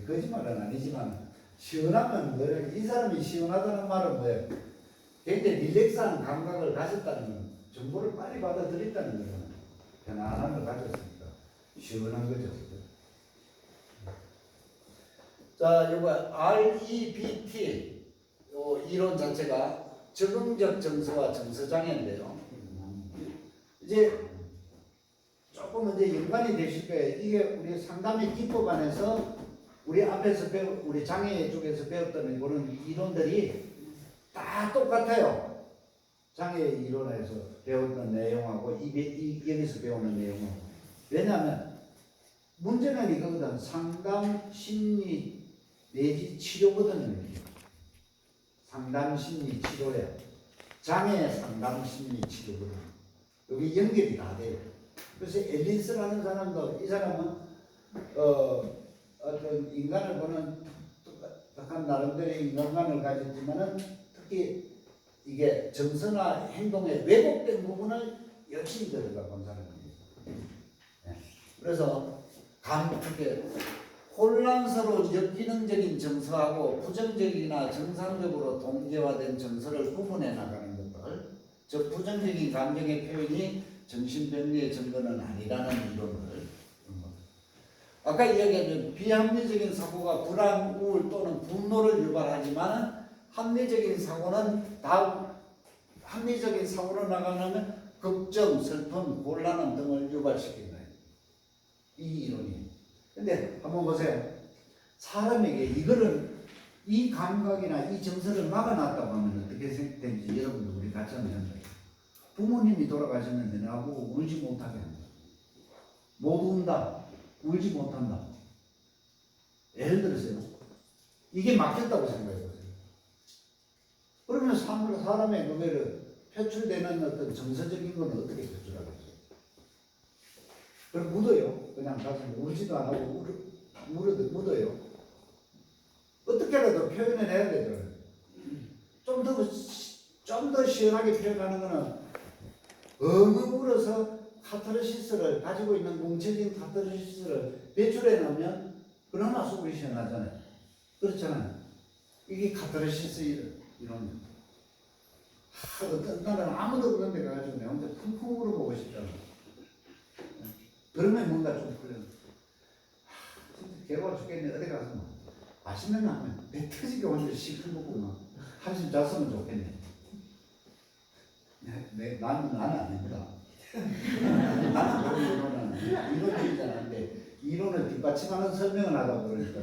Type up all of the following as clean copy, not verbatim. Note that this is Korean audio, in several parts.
거짓말은 아니지만 시원하면 뭐예요? 이 사람이 시원하다는 말은 뭐예요? 굉장히 릴렉스한 감각을 가졌다는 건 정보를 빨리 받아들였다는 거잖아요. 편안함을 가졌으니까 시원한 거죠. 자, 이거 REBT 요 이론 자체가 적응적 정서와 정서장애인데요. 이제 조금 이제 연관이 되실 거예요. 이게 우리 상담의 기법 안에서 우리 앞에서 우리 장애 쪽에서 배웠던 이런 이론들이 다 똑같아요. 장애 이론에서 배웠던 내용하고 여기서 배우는 내용은. 왜냐하면 문제는 이거거든. 상담 심리 내지 치료거든요. 상담 심리 치료야. 장애 상담 심리 치료거든. 여기 연결이 다 돼요. 그래서 앨리스라는 사람도 이 사람은 어떤 인간을 보는 특한 나름대로의 인간관을 가졌지만은 특히 이게 정서나 행동의 왜곡된 부분을 열심히 들어가 본 사람입니다. 네. 그래서 그렇게 혼란스러운 역기능적인 정서하고 부정적이나 정상적으로 동계화된 정서를 구분해 나가는 것들, 즉 부정적인 감정의 표현이 정신병리의 증거는 아니라는 이론을. 아까 이야기한 비합리적인 사고가 불안, 우울 또는 분노를 유발하지만 합리적인 사고는 합리적인 사고로 나가려면 걱정, 슬픔, 곤란함 등을 유발시킨다. 이 이론이. 근데 한번 보세요. 사람에게 이 감각이나 이 정서를 막아놨다고 하면 어떻게 생각되는지 여러분들 우리 같이 한번 해봐요. 부모님이 돌아가셨는데 나보고 울지 못하게 한다. 못 운다. 울지 못한다. 예를 들어서요. 이게 막혔다고 생각해보세요. 그러면 사람의 그거를 표출되는 어떤 정서적인 건 어떻게 표출하겠어요? 그럼 묻어요. 그냥 가서 울지도 안 하고 묻어요. 어떻게라도 표현을 해야 되죠. 좀 더 시원하게 표현하는 거는 엉엉 울어서 카타르시스를 가지고 있는 뭉쳐진 카타르시스를 배출해 놓으면 그나마 속이 시원하잖아요. 그렇잖아요. 이게 카타르시스 이론입니다. 어떤 날은 아무도 없는 데 가가지고 내 혼자 쿵쿵 울어보고 싶잖아. 그러면 뭔가 좀 풀려. 진짜 괴로워 죽겠네. 어디 가서 막 맛있는 거 하면 배 터지게 혼자 시큰 먹고 막 한숨 잤으면 좋겠네. 나는 아닙니다. 나는 그런 이론은 이론주의자는 아닌데 이론을 뒷받침하는 설명을 하다 그러니까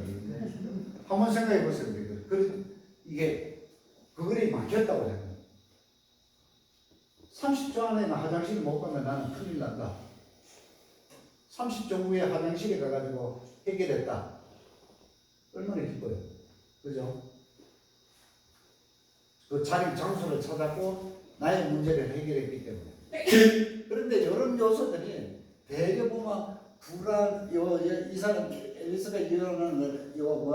한번 생각해 보세요. 이게 그거리 막혔다고 생각해요. 30초 안에는 화장실 못 가면 나는 큰일 난다. 30초 후에 화장실에 가가지고 해결했다. 얼마나 기뻐요. 그죠? 그 자리 장소를 찾았고 나의 문제를 해결했기 때문에. 그런데 이런 요소들이 대개 보면 불안, 이 사람 앨리스가 이러는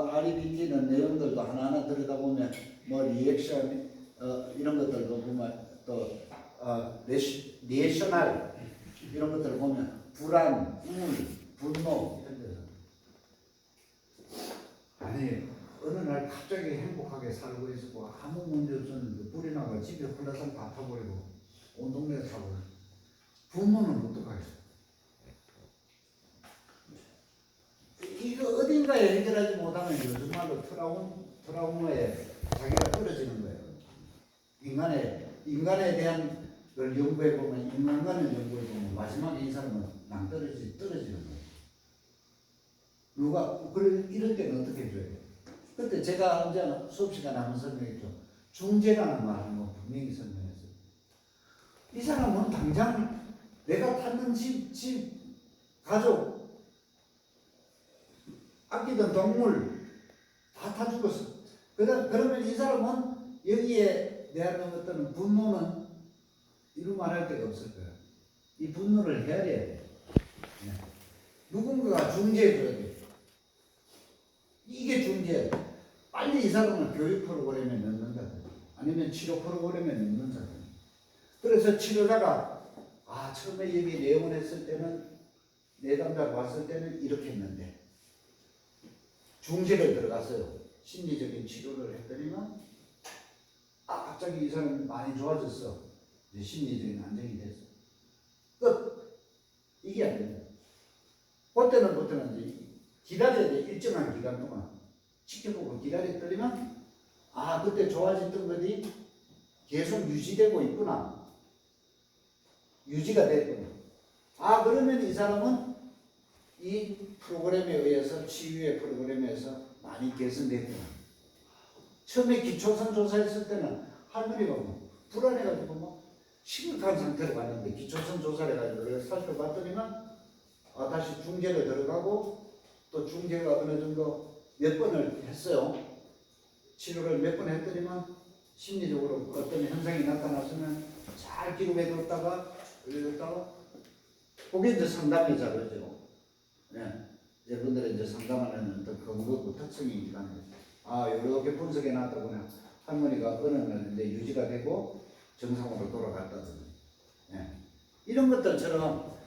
REBT는 내용들도 하나하나 들여다보면 리액션 이런 것들도 보면 또 리액셔널 이런 것들을 보면 불안, 우울, 분노 이런 데서 아니 어느 날 갑자기 행복하게 살고 있었고 아무 문제 없었는데 불이 나고 집에 홀라당 다 타버리고 온 동네에 타버리고 부모는 어떡하겠어요? 이거 어딘가에 해결하지 못하면 요즘 말로 트라우마에 자기가 떨어지는 거예요. 인간에 대한 걸 연구해 보면 인간관을 연구해 보면 마지막에 이 사람은 낭떠러지는 거예요. 이럴 때는 어떻게 해줘야 돼요? 그때 제가 언제 수업 시간에 한번 설명했죠. 중재라는 말 한번 분명히 설명했어요. 이 사람은 당장 내가 탔는 집, 가족, 아끼던 동물 다 타 죽었어. 그러면 이 사람은 여기에 대한 어떤 분노는 이루 말할 데가 없을 거예요. 이 분노를 헤아려야 돼요. 네. 누군가가 중재해줘야 돼요. 이게 중재. 빨리 이 사람을 교육 프로그램에 넣는다. 아니면 치료 프로그램에 넣는다. 그래서 치료자가 처음에 여기 내원했을 때는 내담자가 왔을 때는 이렇게 했는데 중재를 들어갔어요. 심리적인 치료를 했더니만 갑자기 이 사람이 많이 좋아졌어. 이제 심리적인 안정이 됐어. 끝. 이게 안 된다. 그때는 이제 기다려야 돼. 일정한 기간 동안 지켜보고 기다렸더니만 그때 좋아졌던 것이 계속 유지되고 있구나. 유지가 됐구나. 그러면 이 사람은 이 프로그램에 의해서 치유의 프로그램에서 많이 개선됐구나. 처음에 기초선 조사했을 때는 할머니가 불안해가지고 심각한 상태로 갔는데 기초선 조사를 해가지고 살펴봤더니만 다시 중재를 들어가고 또 중재가 어느 정도 몇 번을 했어요. 치료를 몇 번 했더니만 심리적으로 어떤 현상이 나타났으면 잘 기록해뒀다가 그게 이제 상담이 자료죠. 네. 여러분들이 이제 상담하는 어떤 근거고 특성이니까 이렇게 분석해 놨다거나 할머니가 어느 날 이제 유지가 되고 정상으로 돌아갔다든지 이런 것들처럼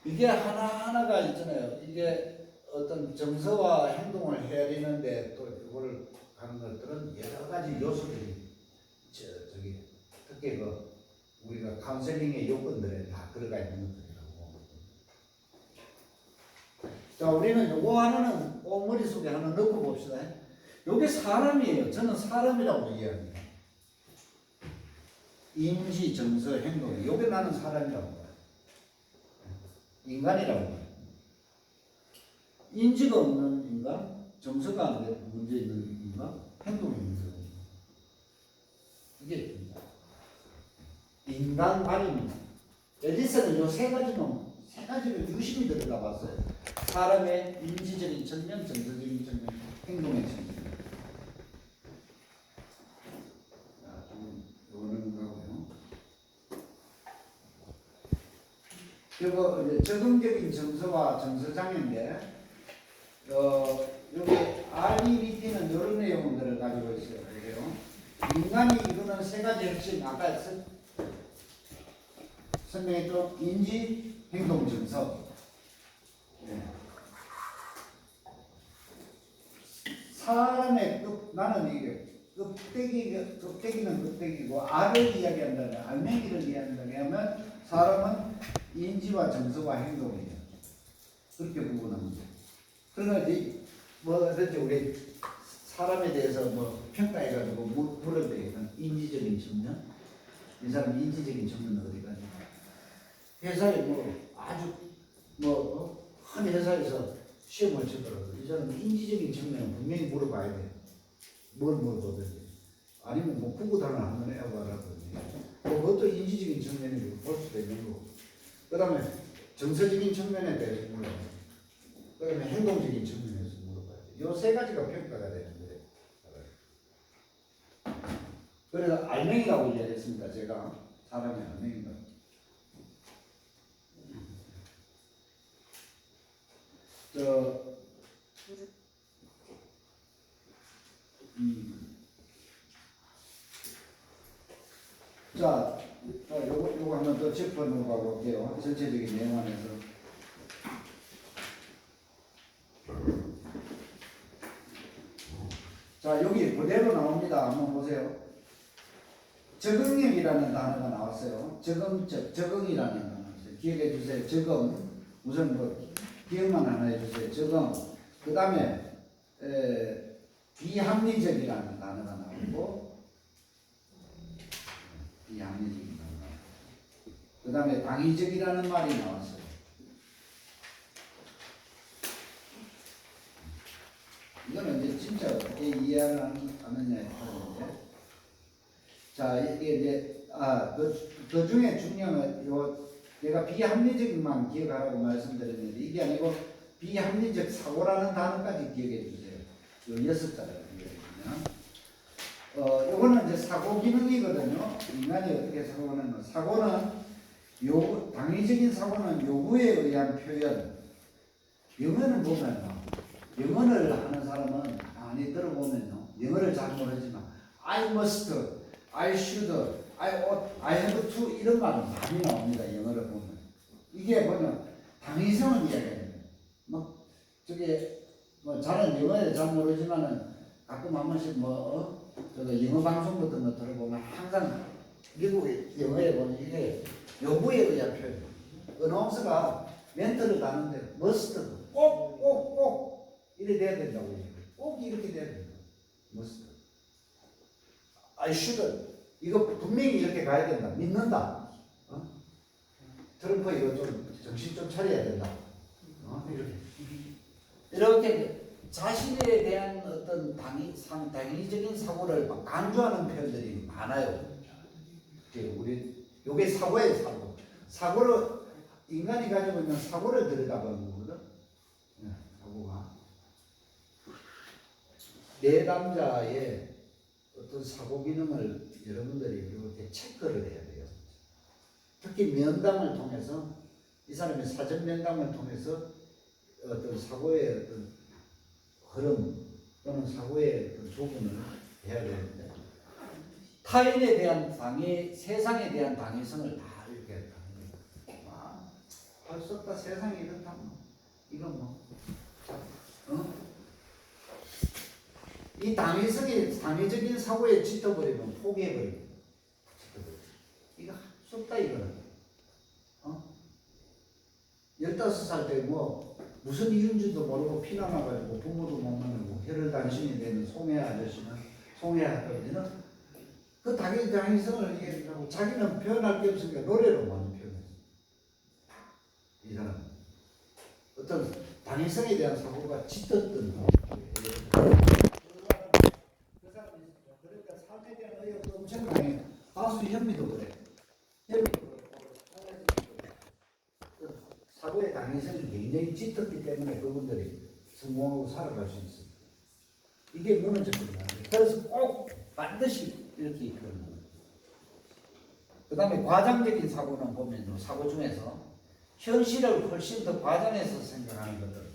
이게 하나하나가 있잖아요. 이게 어떤 정서와 행동을 헤아리는데 또 이거를 하는 것들은 여러 가지 요소들이 특히 우리가 카운셀링의 요건들에 다 들어가 있는 것들이라고. 자, 우리는 요거 하나는 꼭 머릿속에 하나 넣고 봅시다. 요게 사람이에요. 저는 사람이라고 이해합니다. 인지, 정서, 행동. 요게 나는 사람이라고 봐요. 인간이라고 봐요. 인지가 없는 인간, 정서가 문제 있는 인간, 행동이 문제가 있는 이게 인간관입니다. 에디슨은 요 세 가지를 유심히 들여다 봤어요. 사람의 인지적인 측면, 정서적인 측면, 행동의 측면. 그리고 이제 적응적인 정서와 정서장애인데, 여기 REBT는 이런 내용들을 가지고 있어요. 그래요. 인간이 이루는 세 가지 핵심, 아까 설명했죠? 인지, 행동, 정서. 사람의 나는 이게 껍데기는 껍데기고 알을 이야기한다면 알맹이를 이야기한다면 하면 사람은 인지와 정서와 행동이에요. 그렇게 구분합니다. 그러나 이제 어떻게 우리 사람에 대해서 평가해가지고 물을 때에는 인지적인 측면, 이 사람 인지적인 측면은 어디 가냐? 회사에 아주 큰 회사에서 시험을 치더라도 이 사람 인지적인 측면은 분명히 물어봐야 돼. 뭘 물어보든지 아니면 구구단을 한번 해봐라든지 그것도 인지적인 측면으로 볼 수도 있는 거고 그 다음에 정서적인 측면에 대해서 물어봐야 돼. 그 다음에 행동적인 측면에서 물어봐야 돼. 요 세 가지가 평가가 되는 거예요. 그래서 알맹이라고 이야기했습니다. 제가 사람의 알맹이다. 자, 요거 한번 더 짚어놓고 가볼게요. 전체적인 내용 안에서. 자, 여기 그대로 나옵니다. 한번 보세요. 적응력이라는 단어가 나왔어요. 적응이라는 단어 나왔어요. 기억해 주세요. 적응. 우선 기억만 하나 해주세요. 적응. 그 다음에 비합리적이라는 단어가 나오고 비합리적인 단어. 그 다음에 당위적이라는 말이 나왔어요. 이거는 이제 진짜 어떻게 이해를 하느냐에 따른데, 자, 이게 이제 그 중에 중요한 내가 비합리적만 기억하라고 말씀드렸는데 이게 아니고 비합리적 사고라는 단어까지 기억해 주세요. 요 6자를 기억해주면 요거는 이제 사고 기능이거든요. 인간이 어떻게 사고하는 사고는 당위적인 사고는 요구에 의한 표현. 영어는 보면 영어를 하는 사람은 많이 들어보면요. 영어를 잘 모르지만 I must, I should, I ought, I have to 이런 말은 많이 나옵니다. 영어를 보면. 이게 보면 당위성을 이야기합니다. 저게 뭐 저는 영어에 잘 모르지만은 가끔 한 번씩 저거 영어 방송 같은 거 들어보면 항상 미국의 영어에 보면 이게 요구에 의한 표현. 어나운서가 멘트를 가는데 머스트 꼭꼭꼭 이래 돼야 된다고 얘기해요. 꼭 이렇게 돼야 된다. 머스트. I should. 이거 분명히 이렇게 가야 된다. 믿는다. 트럼프 이거 좀 정신 좀 차려야 된다. 이렇게 자신에 대한 어떤 당위적인 사고를 막 강조하는 표현들이 많아요. 우리 요게 사고예요, 사고. 사고를 인간이 가지고 있는 사고를 들여다보는 거거든. 사고가 내담자의 어떤 사고 기능을 여러분들이 이렇게 체크를 해야 돼요. 특히 면담을 통해서 이 사람의 사전 면담을 통해서 어떤 사고의 어떤 흐름 또는 사고의 어떤 조건을 해야 되는데 타인에 대한 당위, 세상에 대한 당위성을 다 이렇게 할 수 없다. 세상이 이렇다. 이건 이 당위성이 당위적인 사고에 짙어버리면 포기해버리고 이거 할 수 없다 이거는. 15살 때 무슨 이유인지도 모르고 피나나가지고 부모도 못 만나고 혈혈단신이 되는 송혜 아저씨는 송혜 할아버지는 그 당위성을 얘기하고 자기는 표현할 게 없으니까 노래로 많이 표현했어. 이 사람은 어떤 당위성에 대한 사고가 짙었던 그 사람이 그러니까 삶에 대한 의욕도 엄청나게 가수 현미도 그래. 현미도 사고의 당위성이 굉장히 짙었기 때문에 그분들이 성공하고 살아갈 수 있습니다. 이게 무너졌거든요. 그래서 꼭 반드시 이렇게 이끌어내는 거예요. 그 다음에 과장적인 사고는 보면 사고 중에서 현실을 훨씬 더 과장해서 생각하는 것들.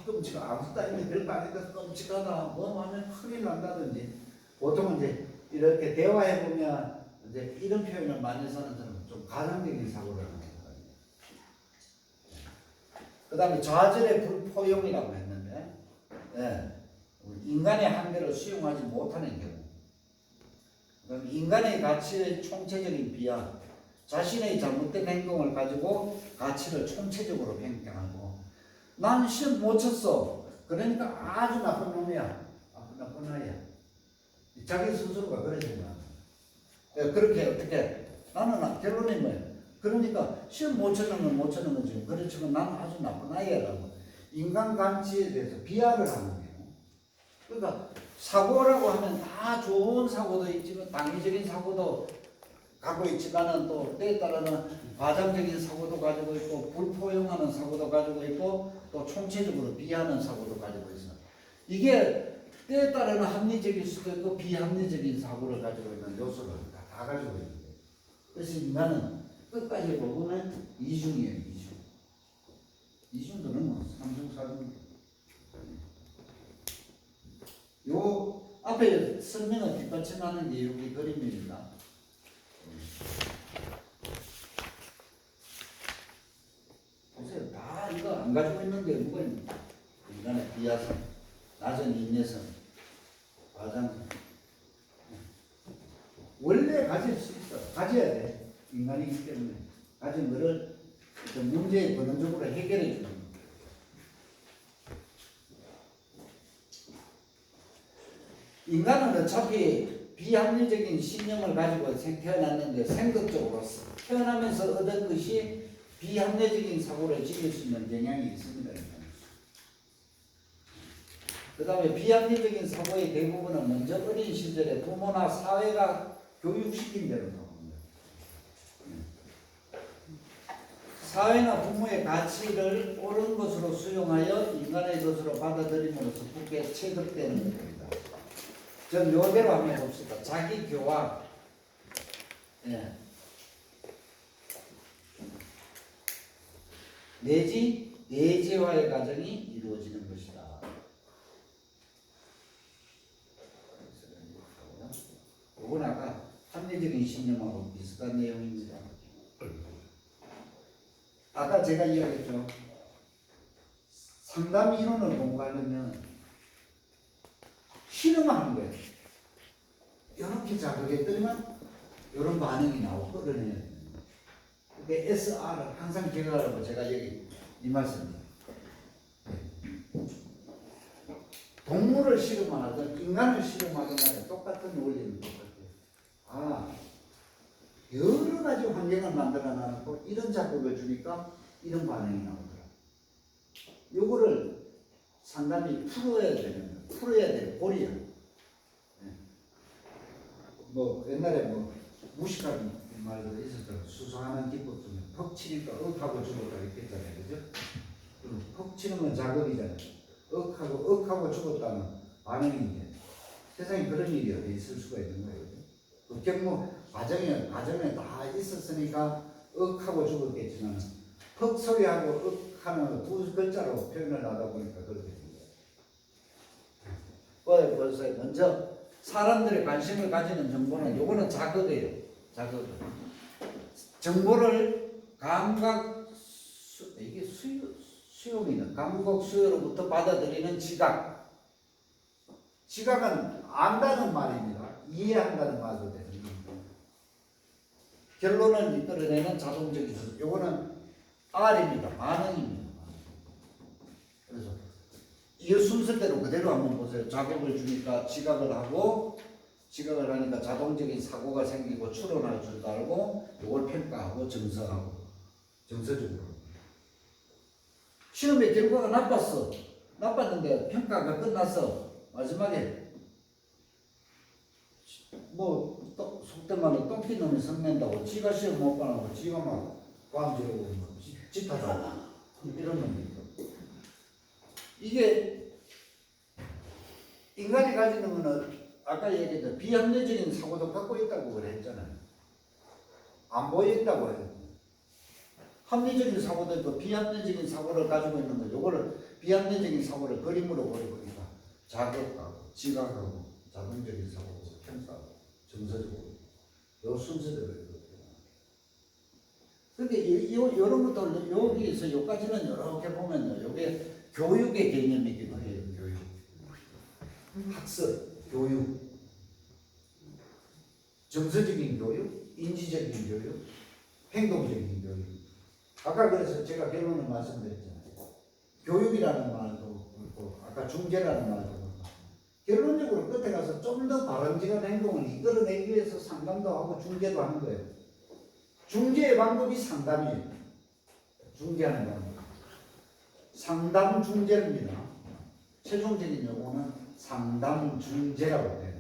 끔찍하다. 아무것도 아닌데 별거 아니다. 끔찍하다. 뭐 하면 큰일 난다든지. 보통은 이제 이렇게 대화해보면 이제 이런 표현을 많이 쓰는 사람은 좀 과장적인 사고를 하는 거예요. 그 다음에 좌절의 불포용이라고 했는데, 인간의 한계를 수용하지 못하는 경우. 그다음에 인간의 가치의 총체적인 비하, 자신의 잘못된 행동을 가지고 가치를 총체적으로 평가하고, 난 시험 못 쳤어. 그러니까 아주 나쁜 놈이야. 나쁜 아이야. 자기 스스로가 그래 생각합니다. 그렇게 어떻게, 나는 결론이 뭐예요? 그러니까 시험 못 쳤는 건 못 쳤는 거지. 그렇지만 나는 아주 나쁜 아이야라고 인간 가치에 대해서 비하를 하는 거예요. 그러니까 사고라고 하면 다 좋은 사고도 있지만 당위적인 사고도 갖고 있지만은 또 때에 따라는 과장적인 사고도 가지고 있고 불포용하는 사고도 가지고 있고 또 총체적으로 비하하는 사고도 가지고 있어. 이게 때에 따라는 합리적일 수도 있고 비합리적인 사고를 가지고 있는 요소를 다 가지고 있는데, 그래서 인간은 끝까지 보면 이중이에요. 이중도는 뭐 삼중 사중. 요 앞에 설명을 뒷받침하는 게 여기 그림입니다. 보세요. 다 이거 안 가지고 있는 게 뭐가 있는가? 인간의 비하성, 낮은 인내성, 과장성. 원래 가질 수 있어. 가져야 돼. 인간이기 때문에 가진 거를 문제에 근원적으로 해결해 주는 거예요. 인간은 어차피 비합리적인 신념을 가지고 태어났는데 생각적으로 태어나면서 얻은 것이 비합리적인 사고를 지닐 수 있는 경향이 있습니다. 그 다음에 비합리적인 사고의 대부분은 먼저 어린 시절에 부모나 사회가 교육시킨 대로 나옵니다. 사회나 부모의 가치를 옳은 것으로 수용하여 인간의 것으로 받아들임으로써 굳게 체득되는 것입니다. 전 요대로 한번 봅시다. 자기 교화, 내지 내재화의 과정이 이루어지는 것이다. 이건 아까 합리적인 신념하고 비슷한 내용입니다. 아까 제가 이야기했죠. 상담 이론을 공부하려면 실험하는 거예요. 이렇게 자극했더니만 이런 반응이 나오고 그러네요. 그게 SR을 항상 기억하라고 제가 여기 이 말씀입니다. 동물을 실험하든 인간을 실험하든 간에 똑같은 원리는 똑같아요. 아, 여러 가지 환경을 만들어 놔놓고 이런 자극을 주니까 이런 반응이 나오더라. 요거를 상담이 풀어야 될 고리야. 뭐 옛날에 뭐 무식한 말도 있었죠. 수소하는 기법 중에 퍽 치니까 억하고 죽었다 이랬잖아요. 그죠? 그럼 퍽 치는 건 자극이잖아요. 억하고 죽었다는 반응인데 세상에 그런 일이 어디 있을 수가 있는 거예요. 그 경무 과정에 다 있었으니까 억하고 죽었겠지만 퍽 소리하고 억하는 두 글자로 표현을 하다 보니까 그렇게 된 거예요. 벌써 먼저 사람들의 관심을 가지는 정보는 요거는 자극이에요. 자극. 정보를 이게 수용이네. 감각 수요로부터 받아들이는 지각. 지각은 안다는 말입니다. 이해한다는 말도 되는 겁니다. 결론을 이끌어내는 자동적인 수요. 요거는 R입니다. 반응입니다. 그래서 이 순서대로 그대로 한번 보세요. 자극을 주니까 지각을 하고, 지각을 하니까 자동적인 사고가 생기고 추론할 줄도 알고, 이걸 평가하고 정서하고, 정서적으로. 시험의 결과가 나빴는데 평가가 끝났어. 마지막에 뭐 속된 말로 똥피 놈이 성낸다고 지가 시험 못 봐놓고 지가 막 과음지르고 짓하다고 이런 놈이 이게 인간이 가지는 거는 아까 얘기했던 비합리적인 사고도 갖고 있다고 그랬잖아요. 안 보인다고 해요. 합리적인 사고도 있고 비합리적인 사고를 가지고 있는 거. 요거를 비합리적인 사고를 그림으로 그려보니까 자극하고 지각하고 자동적인 사고고 평가하고 정서적으로 요 순서대로 이렇게. 그러니까 이런 것도 여기에서 여기까지는 이렇게 보면요. 요게 교육의 개념이기도 해요. 교육. 학습, 교육. 정서적인 교육, 인지적인 교육, 행동적인 교육. 아까 그래서 제가 결론을 말씀드렸잖아요. 교육이라는 말도 그렇고 아까 중재라는 말도 그렇고 결론적으로 끝에 가서 좀 더 바람직한 행동을 이끌어내기 위해서 상담도 하고 중재도 하는 거예요. 중재의 방법이 상담이에요. 중재하는 방법. 상담 중재입니다. 최종적인 용어는 상담 중재라고 해요.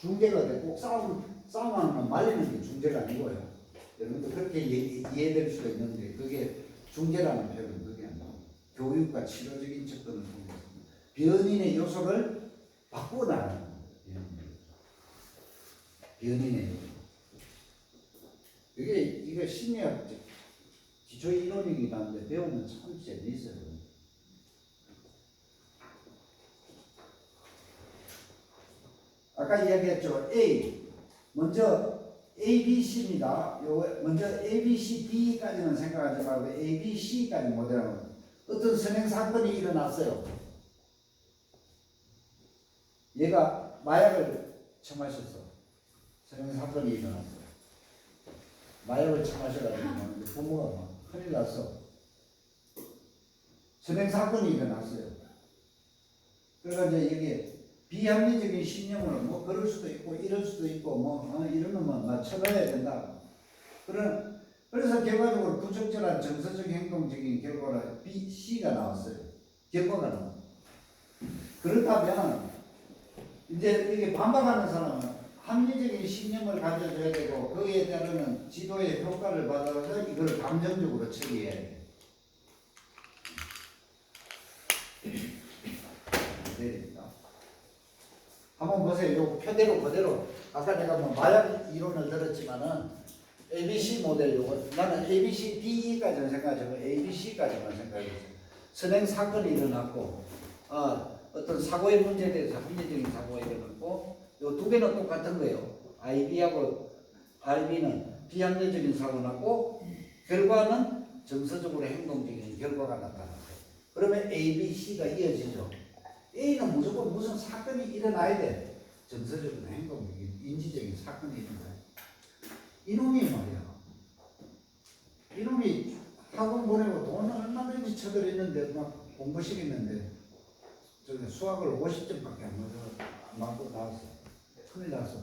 중재가 되고 싸움하는 건 말리는 게 중재가 아니고요. 여러분도 그렇게 이해될 수가 있는데 그게 중재라는 표현은 그게 안 나와요. 교육과 치료적인 접근을 통해서 변인의 요소를 바꾸어 나가는 거예요. 변인의 요소. 이게 심리학 기초 이론이긴 한데 배우면 참 재미있어요. 아까 이야기했죠. 먼저 A, B, C입니다. 먼저 A, B, C, D까지는 생각하지 말고 A, B, C까지 모델하면 어떤 선행 사건이 일어났어요. 얘가 마약을 처마셨어. 선행 사건이 일어났어요. 마약을 처마셔가지고 부모가 막 큰일 났어. 선행 사건이 일어났어요. 그래서 이제 여기 비합리적인 신념으로 뭐 그럴 수도 있고 이럴 수도 있고 뭐 이러면 맞춰놔야 된다. 그래서 결과적으로 부적절한 정서적 행동적인 결과가 B, C가 나왔어요. 결과가 나왔어요. 그렇다면 이제 이게 반박하는 사람은 합리적인 신념을 가져줘야 되고 거기에 따르는 지도의 효과를 받아서 이걸 감정적으로 처리해야 돼. 한번 보세요. 요 표대로 그대로 아까 내가 뭐 마약 이론을 들었지만은 ABC 모델 요거 나는 ABC D까지는 생각하고 ABC까지만 생각했어요. 선행 사건이 일어났고 어떤 사고의 문제에 대해서 합리적인 사고가 일어났고 요 두 개는 똑같은 거예요. IB하고 RB는 비합리적인 사고 났고 결과는 정서적으로 행동적인 결과가 나타났어요. 그러면 A, B, C가 이어지죠. A는 무조건 무슨 사건이 일어나야 돼. 정서적인 행동적인 인지적인 사건이 일어나요. 이놈이 말이야. 이놈이 학원 보내고 돈을 얼마든지 쳐들였는데 막 공부시켰는데 저기 수학을 50점밖에 안 맞고 나왔어. 큰일 났어.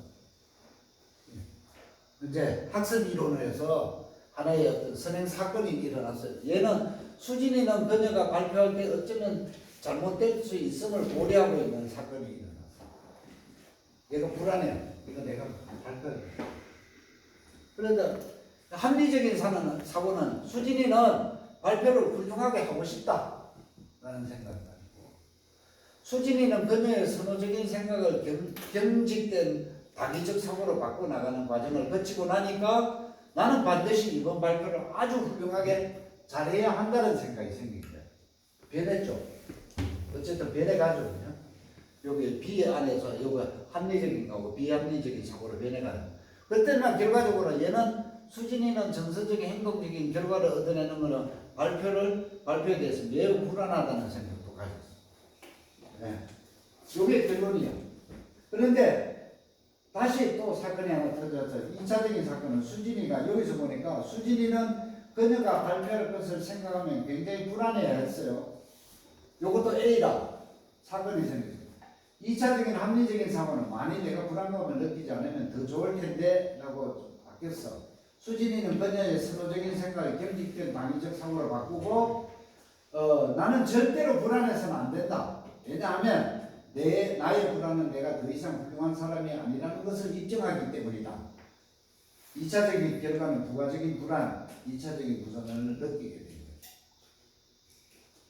이제 학습 이론에서 하나의 어떤 선행 사건이 일어났어요. 얘는 수진이는 그녀가 발표할 때 어쩌면 잘못될 수 있음을 고려하고 있는 사건이 일어났어. 얘가 불안해. 이거 내가 발표해. 그런데 합리적인 사고는 수진이는 발표를 훌륭하게 하고 싶다라는 생각을 가지고 수진이는 그녀의 선호적인 생각을 경직된 다기적 사고로 바꿔나가는 과정을 거치고 나니까 나는 반드시 이번 발표를 아주 훌륭하게 잘해야 한다는 생각이 생깁니다. 변했죠. 어쨌든 변해가지고 여기 B 안에서 여기 합리적인 거고 비합리적인 사고로 변해가는. 그때는 결과적으로 얘는 수진이는 정서적인 행동적인 결과를 얻어내는 것은 발표에 대해서 매우 불안하다는 생각도 가졌어. 네. 이게 결론이야. 그런데 다시 또 사건이 하나 터졌어요. 2차적인 사건은 수진이가 여기서 보니까 수진이는 그녀가 발표할 것을 생각하면 굉장히 불안해했어요. 이것도 A다. 사건이 생겼어요. 2차적인 합리적인 사고는 만일 내가 불안감을 느끼지 않으면 더 좋을 텐데 라고 바뀌었어. 수진이는 그녀의 선호적인 생각을 경직된 당위적 사고로 바꾸고 나는 절대로 불안해서는 안 된다. 왜냐하면 나의 불안은 내가 더 이상 훌륭한 사람이 아니라는 것을 입증하기 때문이다. 2차적인 결과는 부가적인 불안, 2차적인 부선을 느끼게 됩니다.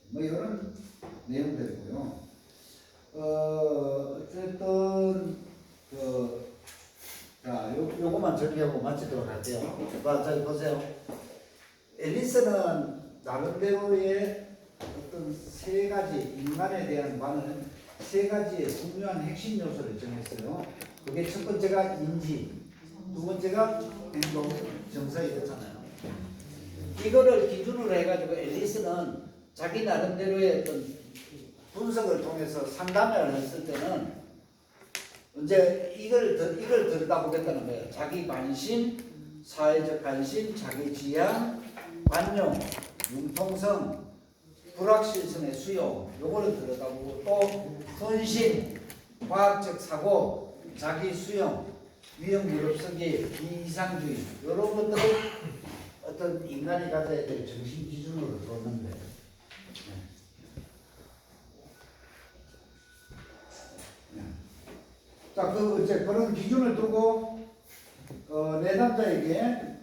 뭐 이런 내용들이고요. 어쨌든 자, 요거만 정리하고 마치도록 할게요. 자, 보세요. 앨리스는 나름대로의 어떤 세 가지 인간에 대한 관은 세 가지의 중요한 핵심 요소를 정했어요. 그게 첫 번째가 인지, 두 번째가 행동, 정서 이렇잖아요. 이거를 기준으로 해가지고 앨리스는 자기 나름대로의 어떤 분석을 통해서 상담을 했을 때는 이제 이걸 들여다보겠다는 거예요. 자기 관심, 사회적 관심, 자기 지향, 관용, 융통성, 불확실성의 수용, 요거를 들여다보고 또 헌신, 과학적 사고, 자기 수용, 위험 무릎쓰기, 비이상주의 이런 것들을 어떤 인간이 가져야 될 정신 기준으로 뒀는데 자, 이제 그런 기준을 두고 내담자에게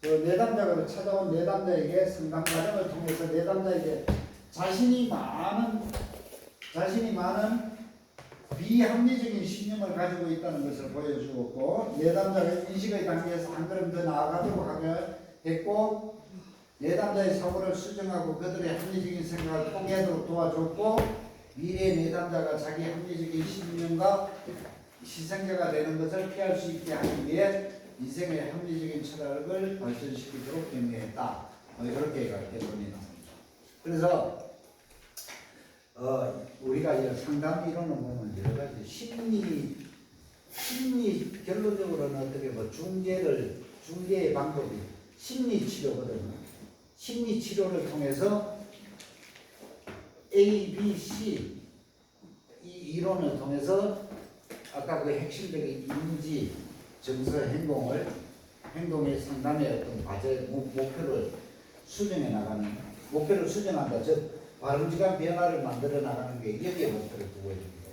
내담자가 찾아온 내담자에게 상담 과정을 통해서 내담자에게 자신이 많은 비합리적인 신념을 가지고 있다는 것을 보여주었고 내담자가 인식의 단계에서 한 걸음 더 나아가도록 하게 했고 내담자의 사고를 수정하고 그들의 합리적인 생각을 포기하도록 도와줬고 미래의 내담자가 자기 합리적인 신념과 희생자가 되는 것을 피할 수 있게 하기 위해 인생의 합리적인 철학을 발전시키도록 격려했다. 이렇게 결론이 나옵니다. 그래서 우리가 상담 이론을 보면 여러 가지 심리 결론적으로는 어떻게 중재의 방법이 심리 치료거든요. 심리 치료를 통해서 A, B, C 이 이론을 통해서 아까 그 핵심적인 인지, 정서, 행동의 상담의 어떤 과제, 목표를 수정해 나가는, 목표를 수정한다. 즉, 바람직한 변화를 만들어 나가는 게 여기에 목표를 두고 있습니다.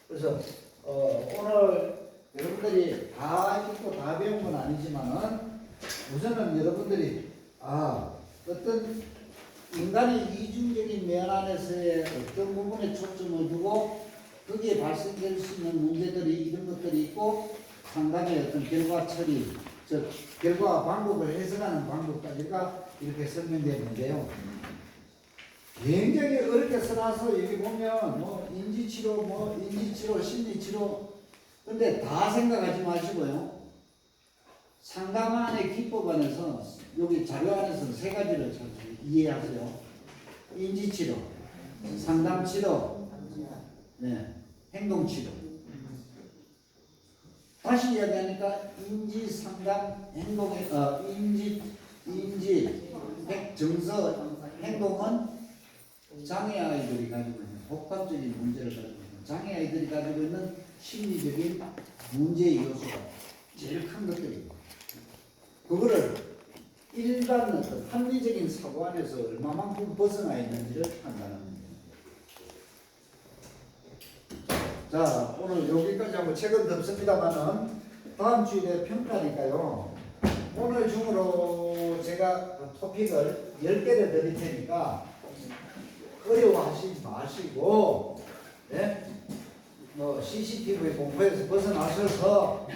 그래서, 오늘 여러분들이 다 읽고 다 배운 건 아니지만은, 우선은 여러분들이, 어떤 인간의 이중적인 면 안에서의 어떤 부분에 초점을 두고, 거기에 발생될 수 있는 문제들이 이런 것들이 있고 상담의 어떤 결과 처리, 즉 결과 방법을 해석하는 방법까지가 이렇게 설명되는데요. 굉장히 어렵게 써놔서 여기 보면 인지치료, 심리치료 근데 다 생각하지 마시고요. 상담 안의 기법 안에서 여기 자료 안에서 세 가지를 잘 이해하세요. 인지치료, 상담치료, 네, 행동치료. 다시 이야기하니까 인지, 상담, 행동의 인지, 정서, 행동은 장애아이들이 가지고 있는 복합적인 문제를 가지고 있는 장애아이들이 가지고 있는 심리적인 문제의 요소가 제일 큰 것들입니다. 그거를 일반 어떤 합리적인 사고 안에서 얼마만큼 벗어나 있는지를 판단합니다. 자, 오늘 여기까지 하고 책은 덥습니다만은 다음 주일에 평가니까요. 오늘 중으로 제가 토픽을 10개를 드릴 테니까 어려워하시지 마시고, 네? 뭐 CCTV 공포에서 벗어나셔서,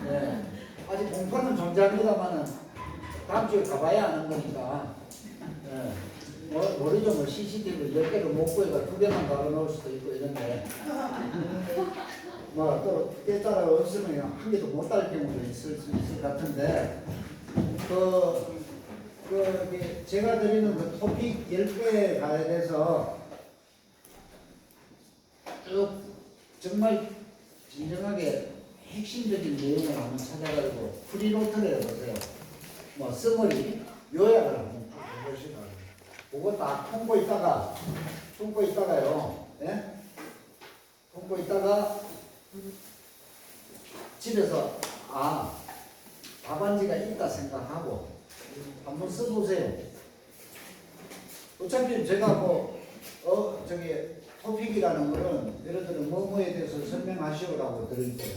네? 아직 공포는 존재합니다만은 다음 주에 가봐야 아는 거니까, 네? 모르죠. 뭐 CCTV 10개를 못 구해가 2개만 달아놓을 수도 있고 이런데, 뭐 또 때에 따라 없으면 1개도 못 달 경우도 있을 수 있을 것 같은데, 제가 드리는 그 토픽 10개에 관해서 쭉 정말 진정하게 핵심적인 내용을 한번 찾아가지고 프리노트를 해보세요. 뭐 서머리, 요약을 한번 해보시라. 그거 딱 품고 있다가요. 예? 품고 있다가 집에서 답안지가 있다 생각하고 한번 써보세요. 어차피 제가 토픽이라는 거는 예를 들어 뭐뭐에 대해서 설명하시오라고 드릴 때